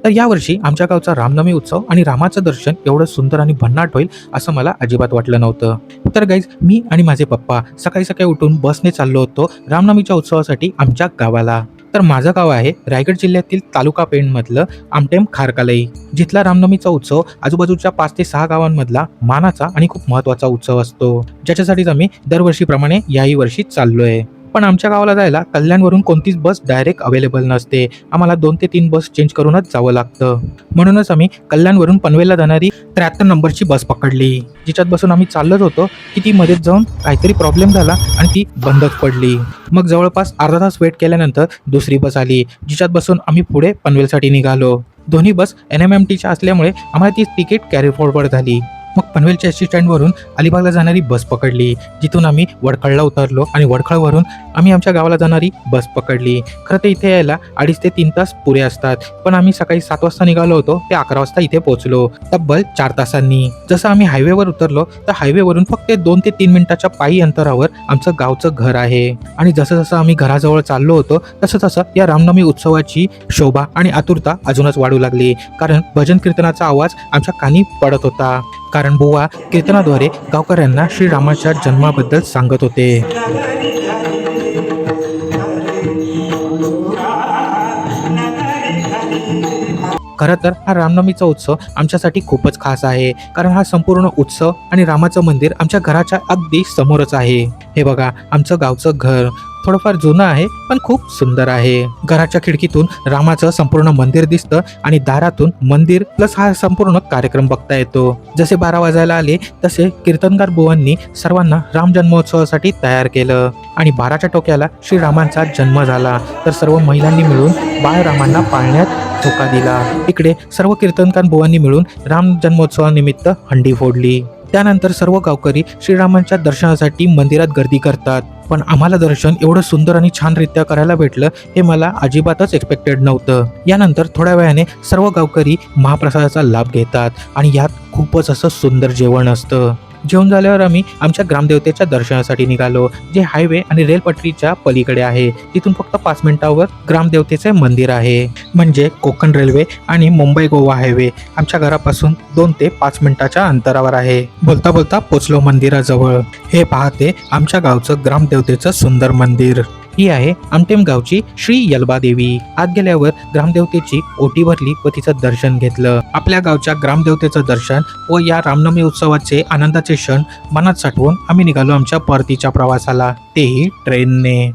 तर यावर्षी आमच्या गावचा रामनवमी उत्सव आणि रामाचं दर्शन एवढं सुंदर आणि भन्नाट होईल असं मला अजिबात वाटलं नव्हतं. तर गाईज, मी आणि माझे पप्पा सकाळी सकाळी उठून बसने चाललो होतो रामनवमीच्या उत्सवासाठी आमच्या गावाला. तर माझं गाव आहे रायगड जिल्ह्यातील तालुका पेणमधलं आमटेम खारकालई, जिथला रामनवमीचा उत्सव आजूबाजूच्या 5 ते 6 गावांमधला मानाचा आणि खूप महत्त्वाचा उत्सव असतो, ज्याच्यासाठीच आम्ही दरवर्षीप्रमाणे याही वर्षी चाललोय. पण आमच्या गावाला जायला कल्याणवरून कोणतीच बस डायरेक्ट अवेलेबल नसते. आम्हाला 2 ते 3 बस चेंज करूनच जावं लागतं. म्हणूनच आम्ही कल्याणवरून पनवेलला जाणारी 73 नंबरची बस पकडली, जिच्यात बसून आम्ही चाललोच होतो की ती मध्येच जाऊन काहीतरी प्रॉब्लेम झाला आणि ती बंदच पडली. मग जवळपास अर्धा तास वेट केल्यानंतर दुसरी बस आली, जिच्यात बसून आम्ही पुढे पनवेलसाठी निघालो. दोन्ही बस NMMTच्या असल्यामुळे आम्हाला ती तिकीट कॅरी फॉरवर्ड झाली. मग पनवेलच्या एस टी स्टँडवरून अलिबागला जाणारी बस पकडली, जिथून आम्ही वडखळला उतरलो आणि वडखळवरून आम्ही आमच्या गावाला जाणारी बस पकडली. खरं तर इथे यायला 2.5 ते 3 तास पुरे असतात, पण आम्ही सकाळी 7 वाजता निघालो होतो ते 11 वाजता इथे पोहोचलो, तब्बल 4 तासांनी. जसं आम्ही हायवेवर उतरलो तर हायवेवरून फक्त 2 ते 3 मिनिटाच्या पायी अंतरावर आमचं गावचं घर आहे. आणि जसं जसं आम्ही घराजवळ चाललो होतो तसं तसं या रामनवमी उत्सवाची शोभा आणि आतुरता अजूनच वाढू लागली, कारण भजन कीर्तनाचा आवाज आमच्या कानी पडत होता. कारण बुवा कीर्तनाद्वारे गावकऱ्यांना श्रीरामाच्या जन्माबद्दल सांगत होते. खरं तर हा रामनवमीचा उत्सव आमच्यासाठी खूपच खास आहे, कारण हा संपूर्ण उत्सव आणि रामाचं मंदिर आमच्या घराच्या अगदी समोरच आहे. हे बघा, आमचं गावचं घर थोडंफार जुनं आहे पण खूप सुंदर आहे. घराच्या खिडकीतून रामाचं संपूर्ण मंदिर दिसतं आणि दारातून मंदिर प्लस हा संपूर्ण कार्यक्रम बघता येतो. जसे 12 वाजायला आले तसे कीर्तनकार बुवांनी सर्वांना राम जन्मोत्सवासाठी तयार केलं आणि 12च्या टोक्याला श्रीरामांचा जन्म झाला. तर सर्व महिलांनी मिळून बाळरामांना पाळण्यात झोका दिला. इकडे सर्व कीर्तनकार बुवांनी मिळून राम जन्मोत्सवानिमित्त हंडी फोडली. त्यानंतर सर्व गावकरी श्रीरामांच्या दर्शनासाठी मंदिरात गर्दी करतात. पण आम्हाला दर्शन एवढं सुंदर आणि छानरित्या करायला भेटलं हे मला अजिबातच एक्सपेक्टेड नव्हतं. यानंतर थोड्या वेळाने सर्व गावकरी महाप्रसादाचा लाभ घेतात आणि यात खूपच असं सुंदर जेवण असतं. जेवण झाल्यावर आम्ही आमच्या ग्रामदेवतेच्या दर्शनासाठी निघालो, जे हायवे आणि रेलपटरीच्या पलीकडे आहे. तिथून फक्त 5 मिनिटावर ग्रामदेवतेचे मंदिर आहे. म्हणजे कोकण रेल्वे आणि मुंबई गोवा हायवे आमच्या घरापासून 2 ते 5 मिनिटाच्या अंतरावर आहे. बोलता बोलता पोचलो मंदिराजवळ. हे पाहते आमच्या गावचं ग्रामदेवतेचं सुंदर मंदिर. ही आहे आमटेम गावची श्री यल्बादेवी. आत गेल्यावर ग्रामदेवतेची ओटी भरली व तिचं दर्शन घेतलं. आपल्या गावच्या ग्रामदेवतेचं दर्शन व या रामनवमी उत्सवाचे आनंदाचे क्षण मनात साठवून आम्ही निघालो आमच्या परतीच्या प्रवासाला, तेही ट्रेनने.